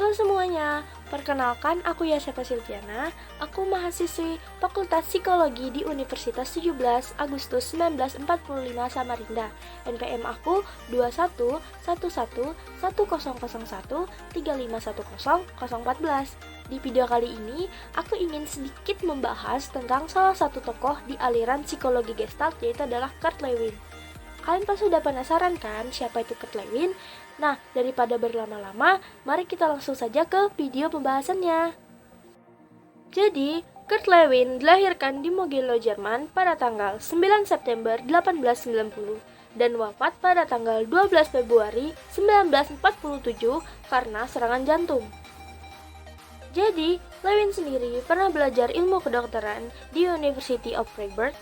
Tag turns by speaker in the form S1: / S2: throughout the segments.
S1: Halo semuanya, perkenalkan aku Yasha Silviana. Aku mahasiswi Fakultas Psikologi di Universitas 17 Agustus 1945 Samarinda. NPM aku 21111001351014. Di video kali ini, aku ingin sedikit membahas tentang salah satu tokoh di aliran psikologi Gestalt, yaitu adalah Kurt Lewin. Kalian pasti sudah penasaran kan siapa itu Kurt Lewin? Nah, daripada berlama-lama, mari kita langsung saja ke video pembahasannya. Jadi, Kurt Lewin dilahirkan di Mugello, Jerman pada tanggal 9 September 1890 dan wafat pada tanggal 12 Februari 1947 karena serangan jantung. Jadi, Lewin sendiri pernah belajar ilmu kedokteran di University of Freiburg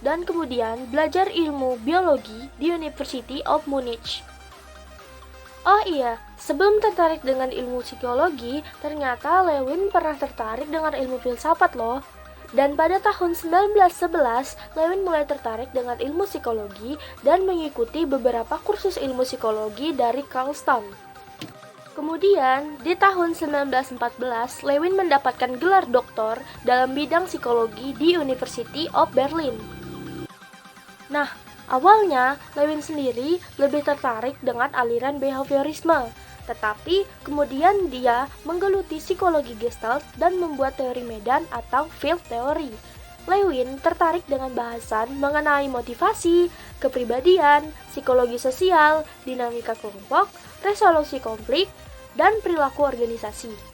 S1: dan kemudian belajar ilmu biologi di University of Munich. Oh iya, sebelum tertarik dengan ilmu psikologi, ternyata Lewin pernah tertarik dengan ilmu filsafat loh. Dan pada tahun 1911, Lewin mulai tertarik dengan ilmu psikologi dan mengikuti beberapa kursus ilmu psikologi dari Carl Stam. Kemudian, di tahun 1914, Lewin mendapatkan gelar doktor dalam bidang psikologi di University of Berlin. Nah, awalnya Lewin sendiri lebih tertarik dengan aliran behaviorisme, tetapi kemudian dia menggeluti psikologi Gestalt dan membuat teori medan atau field theory. Lewin tertarik dengan bahasan mengenai motivasi, kepribadian, psikologi sosial, dinamika kelompok, resolusi konflik, dan perilaku organisasi.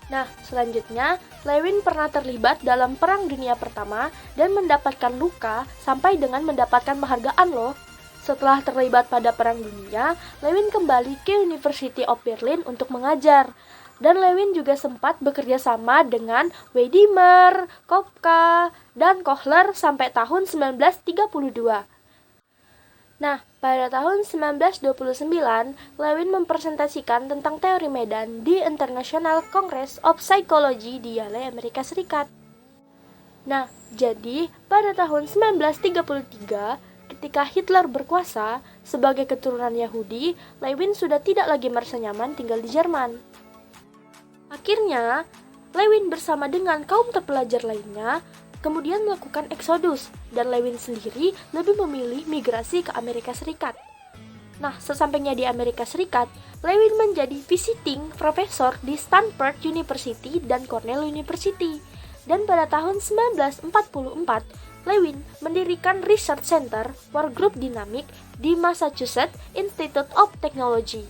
S1: Nah, selanjutnya, Lewin pernah terlibat dalam Perang Dunia Pertama dan mendapatkan luka sampai dengan mendapatkan penghargaan loh. Setelah terlibat pada Perang Dunia, Lewin kembali ke University of Berlin untuk mengajar. Dan Lewin juga sempat bekerja sama dengan Weidimer, Kopka, dan Kohler sampai tahun 1932. Nah, pada tahun 1929, Lewin mempresentasikan tentang teori medan di International Congress of Psychology di Yale, Amerika Serikat. Nah, jadi pada tahun 1933, ketika Hitler berkuasa sebagai keturunan Yahudi, Lewin sudah tidak lagi merasa nyaman tinggal di Jerman. Akhirnya, Lewin bersama dengan kaum terpelajar lainnya kemudian melakukan eksodus, dan Lewin sendiri lebih memilih migrasi ke Amerika Serikat. Nah, sesampainya di Amerika Serikat, Lewin menjadi visiting professor di Stanford University dan Cornell University. Dan pada tahun 1944, Lewin mendirikan Research Center for Group Dynamics di Massachusetts Institute of Technology.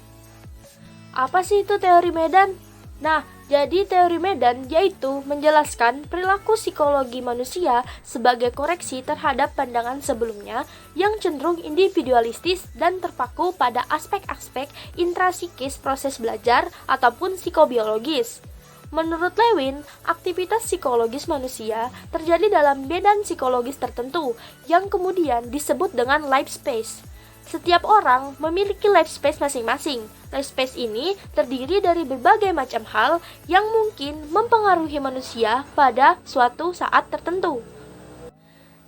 S1: Apa sih itu teori medan? Nah, jadi teori medan yaitu menjelaskan perilaku psikologi manusia sebagai koreksi terhadap pandangan sebelumnya yang cenderung individualistis dan terpaku pada aspek-aspek intrasikis proses belajar ataupun psikobiologis. Menurut Lewin, aktivitas psikologis manusia terjadi dalam medan psikologis tertentu yang kemudian disebut dengan life space. Setiap orang memiliki life space masing-masing. Life space ini terdiri dari berbagai macam hal yang mungkin mempengaruhi manusia pada suatu saat tertentu.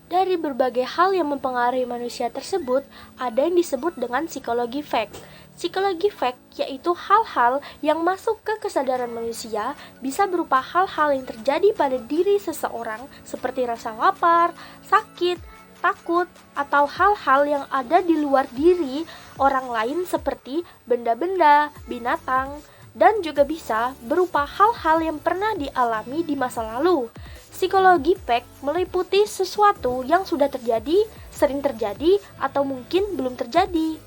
S1: Dari berbagai hal yang mempengaruhi manusia tersebut, ada yang disebut dengan psikologi fact. Psikologi fact yaitu hal-hal yang masuk ke kesadaran manusia bisa berupa hal-hal yang terjadi pada diri seseorang seperti rasa lapar, sakit, takut, atau hal-hal yang ada di luar diri orang lain seperti benda-benda, binatang, dan juga bisa berupa hal-hal yang pernah dialami di masa lalu. Psikologi fact meliputi sesuatu yang sudah terjadi, sering terjadi, atau mungkin belum terjadi.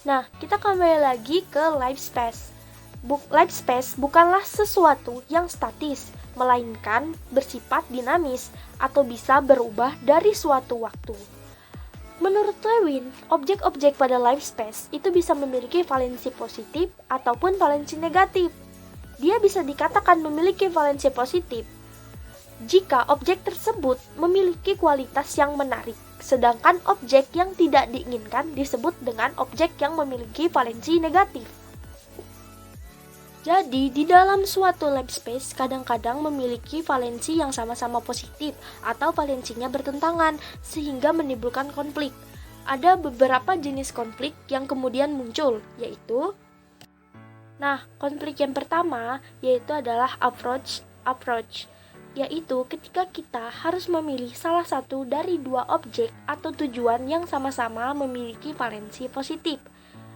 S1: Nah, kita kembali lagi ke life space. Life space bukanlah sesuatu yang statis, melainkan bersifat dinamis atau bisa berubah dari suatu waktu. Menurut Lewin, objek-objek pada life space itu bisa memiliki valensi positif ataupun valensi negatif. Dia bisa dikatakan memiliki valensi positif jika objek tersebut memiliki kualitas yang menarik, sedangkan objek yang tidak diinginkan disebut dengan objek yang memiliki valensi negatif. Jadi, di dalam suatu life space kadang-kadang memiliki valensi yang sama-sama positif atau valensinya bertentangan sehingga menimbulkan konflik. Ada beberapa jenis konflik yang kemudian muncul, yaitu Nah, konflik yang pertama yaitu adalah approach, yaitu ketika kita harus memilih salah satu dari dua objek atau tujuan yang sama-sama memiliki valensi positif.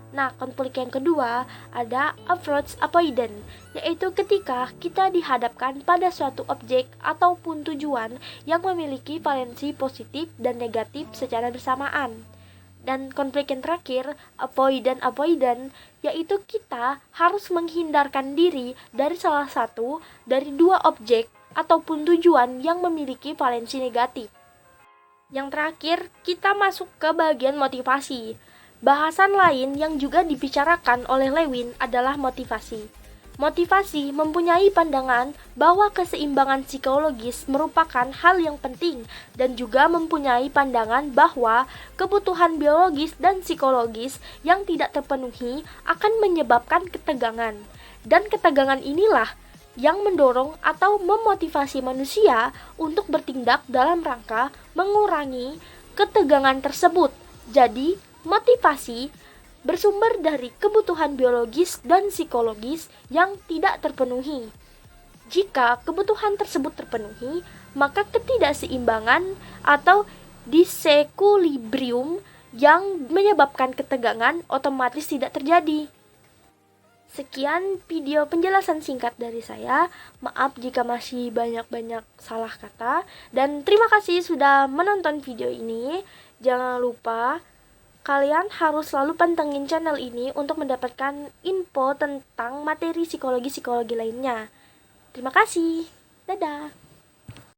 S1: Nah, konflik yang kedua ada approach avoidance, yaitu ketika kita dihadapkan pada suatu objek ataupun tujuan yang memiliki valensi positif dan negatif secara bersamaan. Dan konflik yang terakhir, avoidance, yaitu kita harus menghindarkan diri dari salah satu dari dua objek ataupun tujuan yang memiliki valensi negatif. Yang terakhir, kita masuk ke bagian motivasi. Bahasan lain yang juga dibicarakan oleh Lewin adalah motivasi. Motivasi mempunyai pandangan bahwa keseimbangan psikologis merupakan hal yang penting dan juga mempunyai pandangan bahwa kebutuhan biologis dan psikologis yang tidak terpenuhi akan menyebabkan ketegangan. Dan ketegangan inilah yang mendorong atau memotivasi manusia untuk bertindak dalam rangka mengurangi ketegangan tersebut. Jadi, motivasi bersumber dari kebutuhan biologis dan psikologis yang tidak terpenuhi. Jika kebutuhan tersebut terpenuhi, maka ketidakseimbangan atau disequilibrium yang menyebabkan ketegangan otomatis tidak terjadi. Sekian video penjelasan singkat dari saya. Maaf jika masih banyak-banyak salah kata. Dan terima kasih sudah menonton video ini. Jangan lupa kalian harus selalu pantengin channel ini untuk mendapatkan info tentang materi psikologi-psikologi lainnya. Terima kasih. Dadah.